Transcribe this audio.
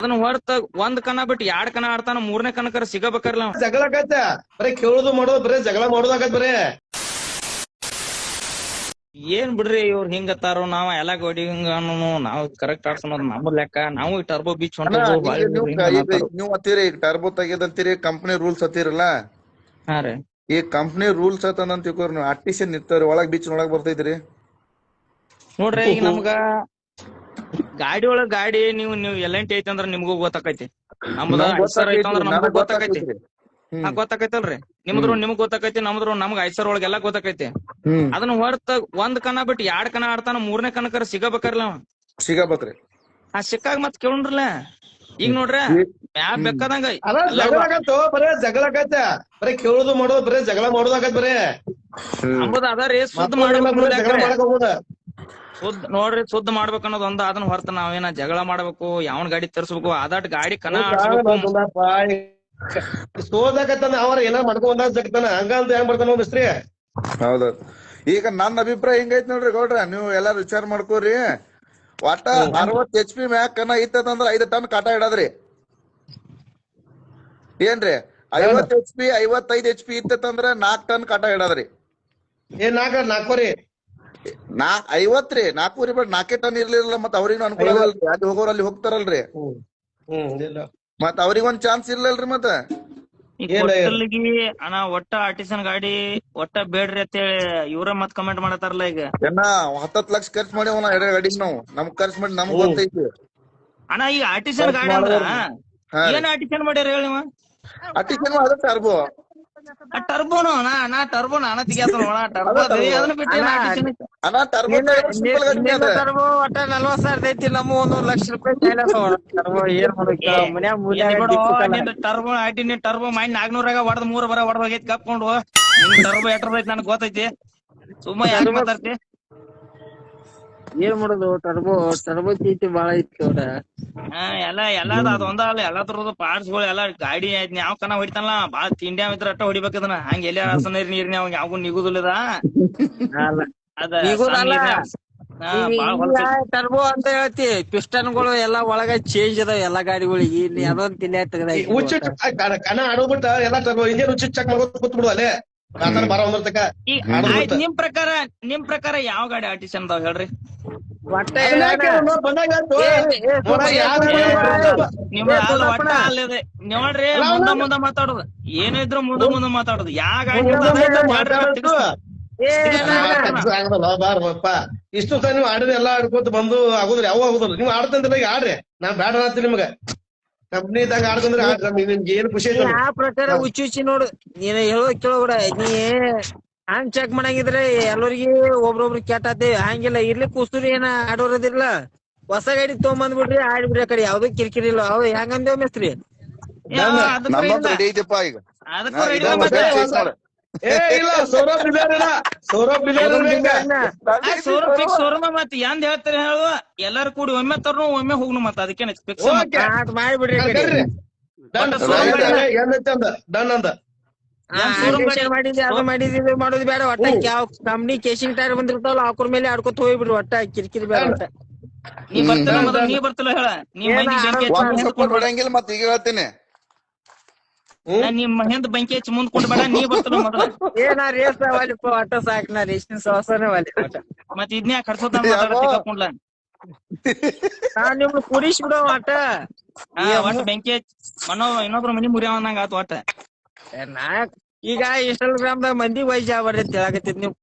ಅದನ್ನ ಹೊರತ ಒಂದ್ ಕಣ ಬಿಟ್ಟು ಎರಡ್ ಕಣ ಆಡ್ತಾನ, ಮೂರನೇ ಕಣಕರ ಸಿಗಬೇಕಲ್ಲ. ಜಗಳ ಆಕತ್ತ ಬರೀ ಕೇಳುದು ಮಾಡೋದು ಬರೀ ಜಗಳ ಮಾಡೋದಾಗತ್ ಬರೀ. ಏನ್ ಬಿಡ್ರಿ ಇವ್ರ ಹಿಂಗತ್ತಾರೋ, ನಾವ್ ಎಲ್ಲ ಗೋಡಿ ಹಿಂಗ ನಾವ್ ಕರೆಕ್ಟ್ ಆಡ್ಸೋದ್ ನಮ್ ಲೆಕ್ಕ. ನಾವು ಟರ್ಬೋ ಬೀಚ್ ನೀವು ಅತ್ತೀರಿ ಈಗ ಟರ್ಬೋ ತೆಗೆದಂತೀರಿ, ಕಂಪ್ನಿ ರೂಲ್ಸ್ ಹತ್ತಿರಲ್ಲ. ಹಾ ರೀ, ಈ ಕಂಪ್ನಿ ರೂಲ್ಸ್ ಅಂತ ತಿಳ್ಕೊರಿ ನೀವು. ಆರ್ಟಿಷನ್ ನಿಂತಾರ ಒಳಗ್ ಬೀಚ್ ಒಳಗ್ ಬರ್ತೈತ್ರಿ ನೋಡ್ರಿ. ಈಗ ನಮ್ಗ ಗಾಡಿ ಒಳಗ್ ಗಾಡಿ ನೀವು ಎಲ್ಲಂಟಿ ಐತಿ ಅಂದ್ರ ನಿಮ್ಗೂ ಗೊತ್ತಾಕೈತಿ. ನಮ್ದ ಐಸರ್ ಐತಂದ್ರ ನಮ್ಗೂ ಗೊತ್ತಾಕೈತಿ. ಹಾ ಗೊತ್ತಾಕೈತಲ್ರಿ. ನಿಮ್ಗ್ ಗೊತ್ತಾಕೈತಿ, ನಮ್ಗ್ ಐಸರ್ ಒಳಗ್ ಎಲ್ಲಾ ಗೊತ್ತಾಕೈತಿ. ಅದನ್ನ ಹೊರತ ಒಂದ್ ಕಣ ಬಿಟ್ಟು ಎರಡ್ ಕಣ ಆಡ್ತಾನ, ಮೂರನೇ ಕಣಕರ ಸಿಗಬೇಕಲ್ಲ. ಸಿಗಬೇಕ್ರಿ. ಆ ಸಿಕ್ಕಾಗ ಮತ್ ಕೇಳ್ರಲ್ಲ. ಈಗ ನೋಡ್ರಿ ಮ್ಯಾಪ್ ಬೇಕಾದಂಗ ಜಗಳ ಆಗತ್ತೋ ಬರೇ ಜಗಳ ಆಗತ್ತ ಬರೀ ಕೇಳುದು ಮಾಡೋದು ಬರೀ ಜಗಳ ಮಾಡೋದಾಗತ್ ಬರೀ. ಅಂಬುದ ಅದಾರಿ ಸುದ್ದ ನೋಡ್ರಿ, ಸುದ್ದ ಮಾಡ್ಬೇಕು ಅನ್ನೋದ್ ಒಂದ. ಅದನ್ನ ಹೊರತ ನಾವೇನ ಜಗಳ ಮಾಡ್ಬೇಕು, ಯಾವನ್ ಗಾಡಿ ತರ್ಸ್ಬೇಕು, ಅದಾಟ್ ಗಾಡಿ ಕಣ ಆಡ್ಸ್ಬೇಕು. ಸೋದಾಕತ್ತಾನ ಅವ್ರ ಏನ ಮಾಡ್ಕೊಂಡ ಜಗತ್ತಾನ ಹಂಗ ಅಂತ ಹೆಂಗ್ ಬರ್ತಾನ ಮಿಸ್ತ್ರಿ. ಹೌದೌದು. ಈಗ ನನ್ನ ಅಭಿಪ್ರಾಯ ಹಿಂಗೈತ್ ನೋಡ್ರಿ ಗೌಡ್ರ, ನೀವು ಎಲ್ಲಾರು ವಿಚಾರ ಮಾಡ್ಕೋರಿ. ಒಟ್ಟ 60 HP ಮ್ಯಾಕ್ ಕನ ಇತ್ತಂದ್ರ 5 ಟನ್ ಕಾಟ ಇಡದ್ರಿ. ಏನ್ರಿ 50 HP 55 HP ಇತ್ತಂದ್ರ 4 ಟನ್ ಕಾಟ ಇಡದ್ರಿ. ಏನ್ ನಾಲ್ಕೂರಿ 50 ರೀ, 4 ರೀ, ಬಟ್ 4 ಟನ್ ಇರ್ಲಿಲ್ಲ. ಮತ್ ಅವ್ರಿಗೂ ಅನುಕೂಲ ಆಗಲ್ರಿ, ಅಲ್ಲಿ ಹೋಗೋರ್ ಅಲ್ಲಿ ಹೋಗ್ತಾರಲ್ರಿ. ಮತ್ ಅವ್ರಿಗ ಒಂದ್ ಚಾನ್ಸ್ ಇರ್ಲಲ್ರಿ. ಮತ್ತ ಅಣ್ಣ ಒಟ್ಟ ಆರ್ಟಿಸನ್ ಗಾಡಿ ಒಟ್ಟ ಬೇಡ್ರಿ ಅಂತ ಹೇಳಿ ಇವ್ರ ಮತ್ ಕಮೆಂಟ್ ಮಾಡತಾರಲ್ಲ. ಈಗ ಏನ 10 ಲಕ್ಷ ಖರ್ಚು ಮಾಡಿ ಗಾಡಿ ನಾವು ನಮ್ಗ್ ಖರ್ಚು ಮಾಡಿ ನಮ್ಗ್ ಗೊತ್ತೈತಿ ಅಣ್ಣ. ಈಗ ಆರ್ಟಿಸನ್ ಗಾಡಿ ಅಂದ್ರ ಏನ್ ಆರ್ಟಿಸನ್ ಮಾಡ್ಯಾರ ಹೇಳಿ ನೀವು? ಆರ್ಟಿಸನ್ ಅದ ಟರ್ಬೋ. ಟರ್ಬೋನು ನಾ ಟರ್ಬೋನ ಅಣ್ಣ ತೆಗಿಯತ್ತ ನೋಡ. ಟರ್ಬೋ ಅದನ್ನ ಬಿಟ್ಟು ಅಣ್ಣ ಟರ್ಬೋ ಟರ್ಬೋ ಒಟ್ಟ 40,000 ಐತಿ. ನಮ್ಮ 1 ಲಕ್ಷ ರೂಪಾಯಿ ಟರ್ಬೋ ಏನ್ ಟರ್ಬೋ ಆಯ್ತಿ. ನೀನ್ ಟರ್ಬೋ ಮೈಂಡ್ 400 ಹೊಡೆದ್ 3 ಬರ ಹೊಡೆದ್ ಹೋಗೈತಿ ಕಪ್ಕೊಂಡು. ಟರ್ಬೋ ಎಟ್ರ ಐತಿ ನನಗ್ ಗೊತ್ತೈತಿ. ಸುಮ್ಮ ಯಾಕೆ ಮಾತಾಡ್ತಿ? ಏನ್ ಮಾಡುದು? ಟರ್ಬೋ ಚೀಟಿ ಬಾಳ ಐತಿ ಅವ್ರ. ಎಲ್ಲದ ಅದೊಂದ ಅಲ್ಲ, ಎಲ್ಲಾ ತರದ ಪಾರ್ಟ್ಸ್ಗಳು ಎಲ್ಲಾ ಗಾಡಿ ಆಯ್ತು. ಯಾವ ಕನ ಹೊಡಿತಾನಲ್ಲ ಬಾಳ ತಿಂಡಿ ಇದ್ರ ಅಟ್ಟ ಹೊಡಿಬೇಕದನ್ನ. ಹಂಗ ಎಲ್ಲಿ ಹಸನ ನೀರ್ನಿ ಅವ್ ಯಾವಾಗೂ ನಿಗುದಿಲ್ಲದ ಟರ್ಬೋ ಅಂತ ಹೇಳ್ತಿ. ಪಿಸ್ಟನ್ಗಳು ಎಲ್ಲಾ ಒಳಗ ಚೇಂಜ್ ಅದಾವ ಎಲ್ಲಾ ಗಾಡಿಗಳಿಗೆ. ಇಲ್ಲಿ ಅದೊಂದ್ ತಿನ್ಯ ತೆಗ್ದ ಕಣ ಆಡೋಗ್ಬಿಟ್ಟ ಎಲ್ಲಾ ಟರ್ಬೋ ಇಂಜಿನ್ ಹುಚ್ಚ ಚೆಕ್ ಮಾಡ್ಕೊಂಡು ಕೂತ್ಬಿಡು ಅಲ್ಲೇ. ನಿಮ್ ಪ್ರಕಾರ ಯಾವ ಗಾಡಿ ಆರ್ಟಿಸನ್ ಅದಾವ ಹೇಳ್ರಿ? ಒಟ್ಟ ಒಟ್ಟ ಅಲ್ಲದೆ ನೋಡ್ರಿ, ಮುಂದ ಮಾತಾಡುದು ಏನಿದ್ರು ಮುಂದ ಮಾತಾಡುದು. ಯಾವ ಗಾಡಿ ಬಾರಪ್ಪ ಇಷ್ಟು ಸಹ ನೀವ್ ಆಡಿದ್ರೆ ಎಲ್ಲಾ ಆಡ್ಕೊತ ಬಂದು ಆಗುದ್ರಿ. ಯಾವ ಆಗುದಿಲ್ಲ. ನೀವ್ ಆಡ್ತಂದ್ರೆ ಆಡ್ರಿ, ನಾ ಬ್ಯಾಡ ಅನ್ನತ್ತೀನಿ ನಿಮ್ಗ. ಕಂಪ್ನಿದಾಗ ಆಡ್ತಂದ್ರೆ ನಿಮ್ಗೆ ಏನ್ ಖುಷಿ ಐತಿ? ಆ ಪ್ರಕಾರ ಹುಚ್ಚಿ ನೋಡು. ನೀನ್ ಹೇಳೋದ್ ಕೇಳೋಬಿಡ. ನೀ ಹಂಗ್ ಚೆಕ್ ಮಾಡಂಗಿದ್ರೆ ಎಲ್ಲರಿಗಿ ಒಬ್ರೊಬ್ರು ಕೆಟ್ಟತಿ. ಹಂಗಿಲ್ಲ, ಇರ್ಲಿ ಕೂಸುರಿ ಏನ ಆಡೋರದಿರ್ಲ. ಹೊಸ ಗಾಡಿ ತಗೊಂಬಂದ್ಬಿಡ್ರಿ, ಆಡ್ಬಿಡ್ರಿ. ಆ ಕಡೆ ಯಾವ್ದು ಕಿರಿಕಿರಿ ಇಲ್ಲ. ಅವ್ ಹೆಂಗಂದೇವ್ ಮಿಸ್ತ್ರಿ? ಏ ಇಲ್ಲ, ಸೌರಭ್ ಮತ್ ಎಂದ್ ಹೇಳ್ತಾರೆ ಹೇಳು? ಎಲ್ಲಾರು ಕೂಡಿ ಒಮ್ಮೆ ತರ್ನು ಒಮ್ಮೆ ಹೋಗ್ನು. ಮತ್ತ ಅದಕ್ಕೇನ ಫಿಕ್ಸ್ ಮಾಡ್ಬಿಡ್ರಿ. ಡನ್ ಅಂದ ಮಾಡಿದ್ವಿ ಅದು ಮಾಡಿದ್ವಿ ಮಾಡೋದು ಬೇಡ. ಒಟ್ಟ ಯಾವ ಕಂಪ್ನಿ ಕೇಸಿಂಗ್ ಟೈರ್ ಬಂದಿರ್ತಾವಲ್ಲ ಅವ್ರ ಮೇಲೆ ಆಡ್ಕೊತ ಹೋಗ್ಬಿಡ್ರಿ. ಒಟ್ಟ ಕಿರಿಕಿರಿ ಬೇಡ. ಒಟ್ಟ ನೀ ಬರ್ತಿಲ್ಲ ಹೇಳ. ಹೊಡಂಗಿಲ್ಲ. ಮತ್ ಈಗ ಹೇಳ್ತೀನಿ, ನಿಮ್ಮ ಹಿಂದ್ ಬೆಂಕಿ ಹಚ್ಚಿ ಮುಂದ್ ಕೊಡ್ಬೇಡ. ನೀ ಬರ್ತಿಲ್ಲ ಮೊದಲ. ಏನ ರೇಸ್ ವಾಲಿಪ್ಪ ಒಟ್ಟ ಸಾಕ್. ನಾ ರೇಸಿನ ಸವಾಸನೆ ವಾಲಿ. ಮತ್ ಇದ್ನ್ಯಾ ಕರ್ಸೋತ ಮಾತಾಡಲ್ಲ. ನಾನ್ ನಿಮ್ಗೆ ಕುಡಿಸ್ ಬಿಡೋ ಒಟ್ಟ. ಒಟ್ಟ ಬೆಂಕಿ ಹಚ್ಚಿ ಇನ್ನೊಬ್ರು ಮನಿ ಮುರಿಯವಂದಂಗ ಆತು. ಒಟ್ಟ ನಾ ಈಗ ಇನ್ಸ್ಟಾಗ್ರಾಮ್ದಾಗ ಮಂದಿ ವಯಸ್ಸು ಆಗ್ಬಾರ್ದು ಅಂತ ಹೇಳಕತ್ತಿದ್ ನೀವು.